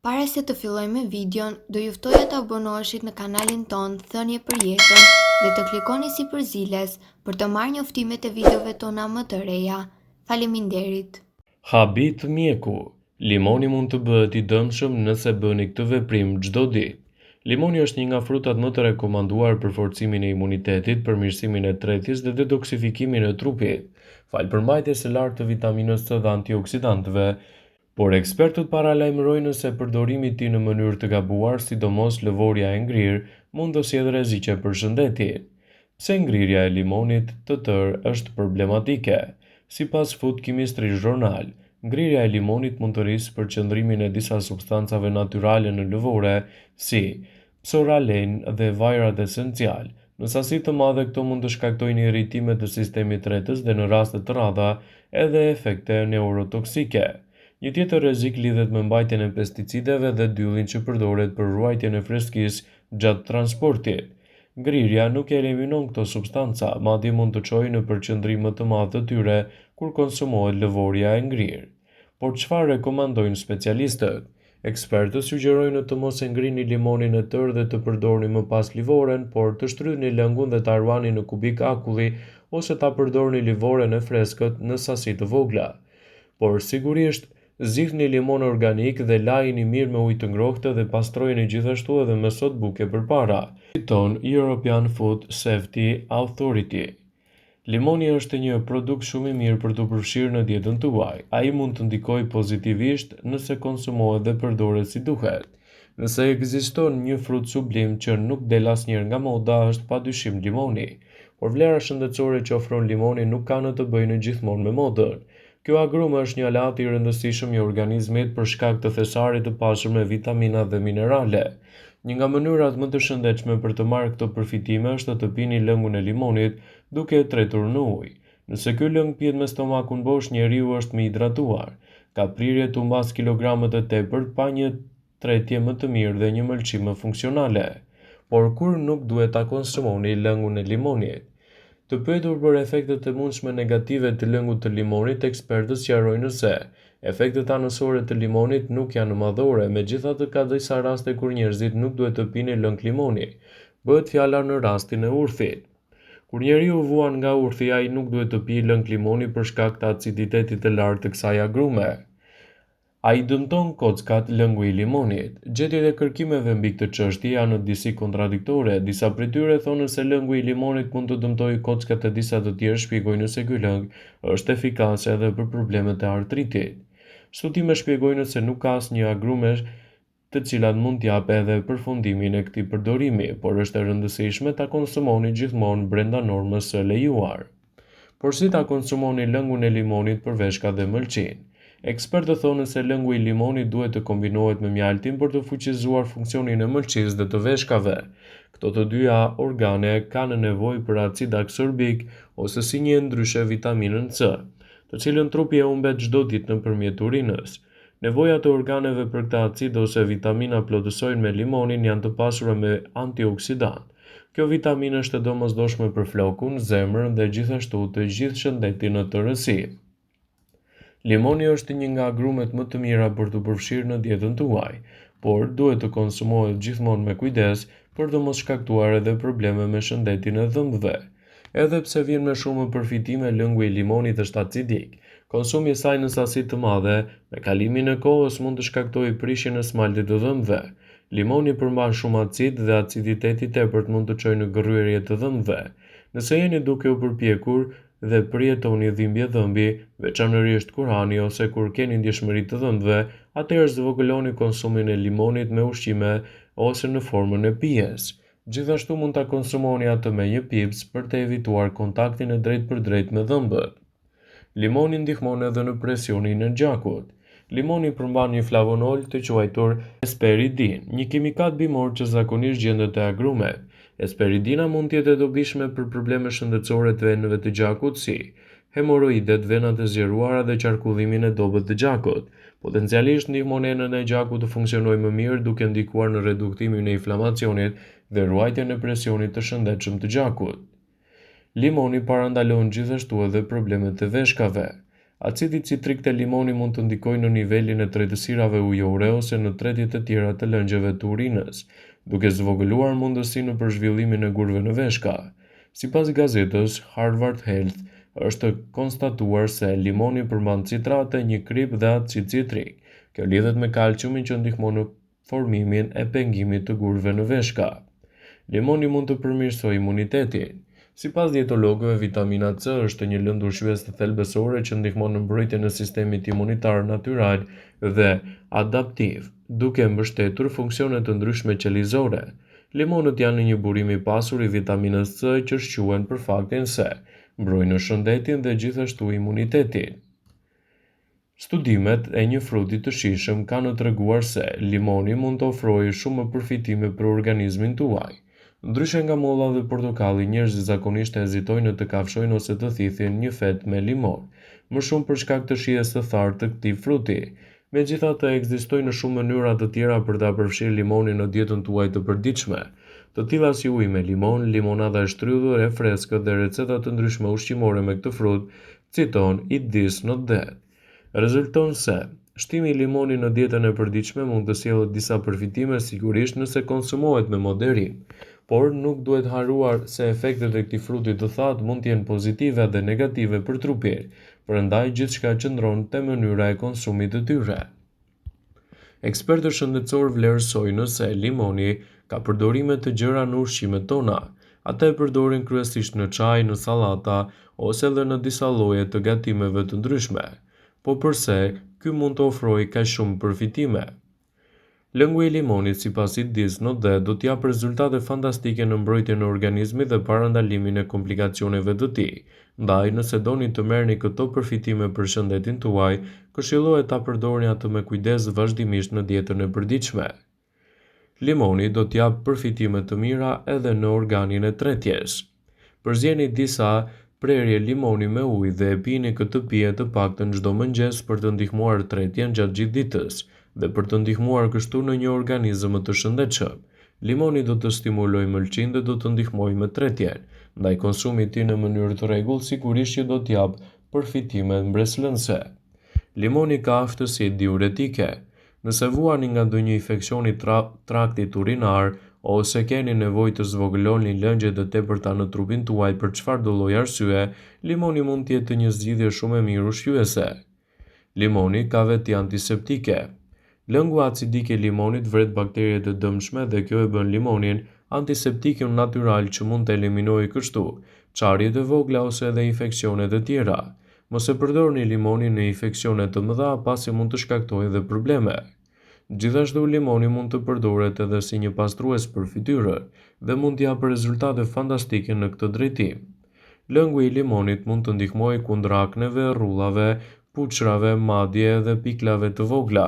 Para se të fillojmë me videon, do ju ftoja të abonoheshit në kanalin ton Thënie për Jetën dhe të klikoni si përziles për të marrë njoftimet e videove tona më të reja. Faleminderit. Habit mjeku. Limoni mund të bëhet i dëmshëm nëse bëni këtë veprim çdo ditë. Limoni është një nga frutat më të rekomanduar për forcimin e imunitetit, përmirësimin e tretjes dhe detoksifikimin e trupit, falë përmbajtjes së lartë të vitaminës C dhe antioksidantëve. Por ekspertët paralajmërojnë se përdorimi i tij në mënyrë të gabuar, sidomos lëvorja e ngrirë, mund të sjellë rreziqe për shëndetin. Pse ngrirja e limonit të tërë është problematike? Sipas Food Chemistry Journal, ngrirja e limonit mund të rrisë përqendrimin e disa substancave natyrale në lëvore, si psoralen dhe vajrat esencial. Në sasi të madhe këto mund të shkaktojnë irritime të sistemit tretës dhe në raste të rralla edhe efekte neurotoksike. Një tjetër rrezik lidhet me mbajtjen e pesticideve dhe dyllin që përdoret për ruajtjen e freskisë gjatë transportit. Ngrirja nuk eliminon këto substanca, madje mund të çojë në përqendrim më të madh të tyre kur konsumohet lëvorja e ngrirë. Por çfarë rekomandojnë specialistët? Ekspertët sugjerojnë të mos e ngrini limonin e tërë dhe të përdorni më pas livoren, por të shtrydhni lëngun dhe ta ruani në kubik akulli ose ta përdorni livoren e freskët në sasi të vogla. Por sigurisht, zgjidhni limon organik dhe lajini mirë me ujë të ngrohtë dhe pastrojeni gjithashtu edhe me sodë buke përpara. Citon European Food Safety Authority. Limoni është një produkt shumë i mirë për të përfshirë në dietën tuaj. Ai mund të ndikojë pozitivisht nëse konsumohet dhe përdoret si duhet. Nëse ekziston një frut sublim që nuk del asnjëherë nga moda, është padyshim limoni. Por vlera shëndetësore që ofron limoni nuk kanë të bëjnë gjithmonë me modën. Kjo agrume është një aleat i rëndësishëm i organizmit për shkak të thesarit të pasur me vitamina dhe minerale. Një nga mënyrat më të shëndetshme për të marrë këto përfitime është të pini lëngun e limonit duke e tretur në ujë. Nëse ky lëng pihet me stomakun bosh, njeriu është më hidratuar. Ka prirje të humbas kilogramet e tepërt pa një tretje më të mirë dhe një mëlçim më funksionale. Por kur nuk duhet ta konsumoni lëngun e limonit? Të pyetur për efektet e mundshme negative të lëngut të limonit, ekspertët sqarojnë se efektet anësore të limonit nuk janë madhore, megjithatë ka disa raste kur njerëzit nuk duhet të pinë lëng limoni. Bëhet fjala në rastin e urthit. Kur njeriu vuan nga urthi, ai nuk duhet të pijë lëng limoni për shkak të aciditetit të lartë të kësaj agrume. Ai dëmton kockat lëngu i limonit. Gjetjet e kërkimeve mbi këtë çështje janë disi kontradiktore. Disa prej tyre thonë se lëngu i limonit mund të dëmtojë kockat e disa të tjerë shpjegojnë se ky lëng është efikase edhe për problemet e artritit. Studime shpjegojnë se nuk ka asnjë agrume të cilat mund t'japë edhe përfundimin e këtij përdorimi, por është e rëndësishme ta konsumoni gjithmonë brenda normës së lejuar. Por si ta konsumoni lëngun e limonit për veshka dhe mëlçin? Ekspertët thonë se lëngu i limonit duhet të kombinohet me mjaltin për të fuqizuar funksionin e mëlçisë dhe të veshkave. Këto të dyja organe kanë nevojë për acid aksorbik ose si një ndryshe vitaminën C, të cilën trupi e humbet çdo ditë nëpërmjet urinës. Nevojat e organeve për këtë acid ose vitamina plotësojnë me limonin janë të pasura me antioksidant. Kjo vitaminë është e domosdoshme për flokun, zemrën dhe gjithashtu të gjithë shëndetin në tërësi. Limoni është një nga agrumet më të mira për të përfshirë në dietën tuaj, por duhet të konsumohet gjithmonë me kujdes për të mos shkaktuar edhe probleme me shëndetin e dhëmbëve. Edhe pse vjen me shumë përfitime, lëngu i limonit është acidik. Konsumi i saj në sasi të madhe, me kalimin e kohës mund të shkaktojë prishjen e smaltit të dhëmbëve. Limoni përmban shumë acid dhe aciditeti i tepërt mund të çojë në gërryerje të dhëmbëve. Nëse jeni duke u përpjekur dhe përjetoni dhimbje dhëmbi, veçanërisht kur hani ose kur keni ndjeshmëri të dhëmbëve, atëherë zvogëloni konsumin e limonit me ushqime ose në formën e pijes. Gjithashtu mund ta konsumoni atë me një pips për të evituar kontaktin e drejtpërdrejtë me dhëmbët. Limoni ndihmon edhe në presionin e gjakut. Limoni përmban një flavonol të quajtur hesperidin, një kimikat bimor që zakonisht gjendet te agrumet. Hesperidina mund të jetë e dobishme për probleme shëndetësore të venëve të gjakut si hemoroidet, venat e zgjeruara dhe qarkullimin e dobët të gjakut. Potencialisht ndihmon enën e gjakut të funksionojë më mirë duke ndikuar në reduktimin e inflamacionit dhe ruajtjen e presionit të shëndetshëm të gjakut. Limoni parandalon gjithashtu edhe problemet e veshkave. Acidi citrik të limoni mund të ndikojnë në nivelin e tretësirave ujore ose në tretjet e tjera të lëngjeve të urinës, duke zvogëluar mundësinë për zhvillimin e gurve në veshka. Sipas gazetës Harvard Health, është konstatuar se limoni përmban citrate, një krip dhe acid citrik. Kjo lidhet me kalciumin që ndihmon në formimin e pengimit të gurve në veshka. Limoni mund të përmirësojë imunitetin. Sipas dietologëve, vitamina C është një lëndë ushqyese thelbësore që ndihmon në mbrojtjen e sistemit imunitar natyral dhe adaptiv, duke mbështetur funksione të ndryshme qelizore. Limonët janë një burim i pasur i vitaminës C që shquhen për faktin se mbrojnë shëndetin dhe gjithashtu imunitetin. Studimet e një fruti të shijshëm kanë treguar se limoni mund të ofrojë shumë përfitime për organizmin tuaj. Ndryshe nga molla dhe portokalli, njerëzit zakonisht hezitojnë të kafshojnë ose të thithin një fet me limon, më shumë për shkak të shijes së thartë të këtij fruti. Megjithatë, ekzistojnë shumë mënyra të tjera për ta përfshirë limonin në dietën tuaj të përditshme, të tilla si uji me limon, limonada e shtrydhur, e freskët dhe receta të ndryshme ushqimore me këtë frut, citon It This Not That. Rezulton se shtimi i limonit në dietën e përditshme mund të sjellë disa përfitime, sigurisht nëse konsumohet me moderim, por nuk duhet haruar se efektet e këtij fruti të thatë mund të jenë pozitive dhe negative për trupin, prandaj gjithçka qëndron te mënyra e konsumit të tyre. Ekspertët shëndetësor vlerësojnë nëse limoni ka përdorime të gjëra në ushqimet tona. Ata e përdorin kryesisht në çaj, në sallata ose edhe në disa lloje të gatimeve të ndryshme. Po përse ky mund të ofrojë kaq shumë përfitime? Lëngu i limonit, sipas It This Not That, do të japë rezultate fantastike në mbrojtjen e organizmit dhe parandalimin e komplikacioneve të tij. Ndaj, nëse doni të merrni këto përfitime për shëndetin tuaj, këshillohet ta përdorni atë me kujdes vazhdimisht në dietën e përditshme. Limoni do të japë përfitime të mira edhe në organin e tretjes. Përzjeni disa prerje limoni me ujë dhe e pini këtë pije të paktën çdo mëngjes për të ndihmuar tretjen gjatë gjithë ditës dhe për të ndihmuar kështu në një organizëm më të shëndetshëm. Limoni do të stimulojë mëlçinë dhe do të ndihmojë me tretjen, ndaj konsumi i tij në mënyrë të rregullt sigurisht që do të japë përfitime mbreslënse. Limoni ka aftësi diuretike. Nëse vuani nga ndonjë infeksion i traktit urinar ose keni nevojë të zvogëloni lëngjet e tepërta në trupin tuaj për çfarëdo lloj arsye, limoni mund të jetë një zgjidhje shumë e mirë ushqyese. Limoni ka veti antiseptike. Lëngu acidik i limonit vret bakteriet e dëmshme dhe kjo e bën limonin antiseptikun natyral që mund të eliminojë kështu çarjet e vogla ose edhe infeksionet e tjera. Mos e përdorni limonin në infeksione të mëdha pasi mund të shkaktojë edhe probleme. Gjithashtu limoni mund të përdoret edhe si një pastrues për fytyrën dhe mund të japë rezultate fantastike në këtë drejtim. Lëngu i limonit mund të ndihmojë kundër akneve, rrullave, puçrave, madje edhe piklave të vogla.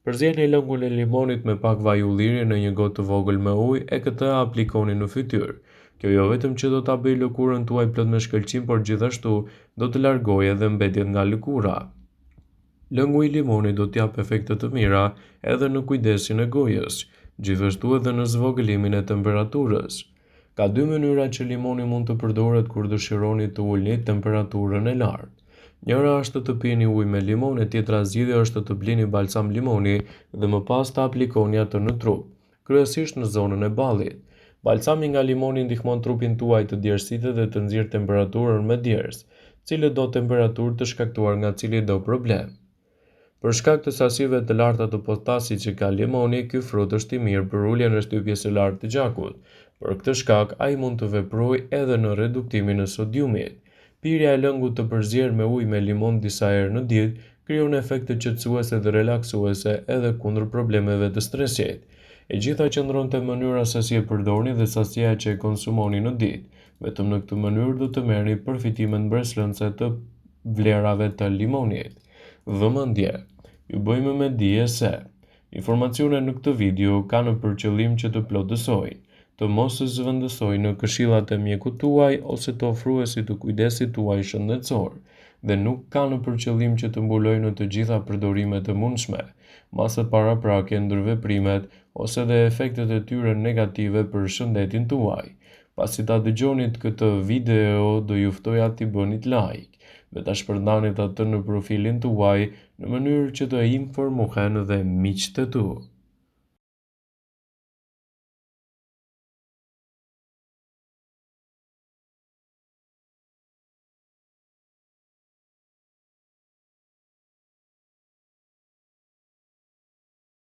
Përzjeni lëngun e limonit me pak vaj ulliri në një gotë të vogël me ujë e këtë aplikoni në fytyrë. Kjo jo vetëm që do ta bëjë lëkurën tuaj plot me shkëlqim, por gjithashtu do të largojë edhe mbetjet nga lëkura. Lëngu i limonit do të japë efekte të mira edhe në kujdesin e gojës, gjithashtu edhe në zvogëlimin e temperaturës. Ka dy mënyra që limoni mund të përdoret kur dëshironi të ulni temperaturën e lartë. Njëra është të pini ujë me limon, e tjetra zgjidhje është të blini balsam limoni dhe më pas të aplikoni atë në trup, kryesisht në zonën e ballit. Balsami nga limoni ndihmon trupin tuaj të djersitë dhe të nxjerrë temperaturën me djers, cilët do temperaturë të shkaktuar nga cili do problem. Për shkak të sasive të larta të potasit që ka limoni, ky frut është i mirë për uljen e shtypjes së lartë të gjakut. Për këtë shkak, ai mund të veprojë edhe në reduktimin e sodiumit. Pirja e lëngut të përzierë me ujë me limon disa herë në ditë krijon efekte qetësuese dhe relaksuese edhe kundër problemeve të stresit. E gjitha qëndron te mënyra se si e përdorni dhe sasia që e konsumoni në ditë. Vetëm në këtë mënyrë do të merrni përfitimet mbreslënse të vlerave të limonit. Vëmendje. Ju bëjmë me dije se informacionet në këtë video kanë për qëllim që të plotësojnë, të mos të zëvendësojnë në këshillat e mjekut tuaj ose të ofruesit të kujdesit tuaj shëndetësor, dhe nuk kanë për qëllim që të mbulojnë në të gjitha përdorimet e mundshme, masat paraprake, ndërveprimet ose dhe efektet e tyre negative për shëndetin tuaj. Pasi ta dëgjonit këtë video, do ju ftoja t'i bënit like dhe ta shpërndanit atë në profilin tuaj në mënyrë që të informohen dhe miqtë tu.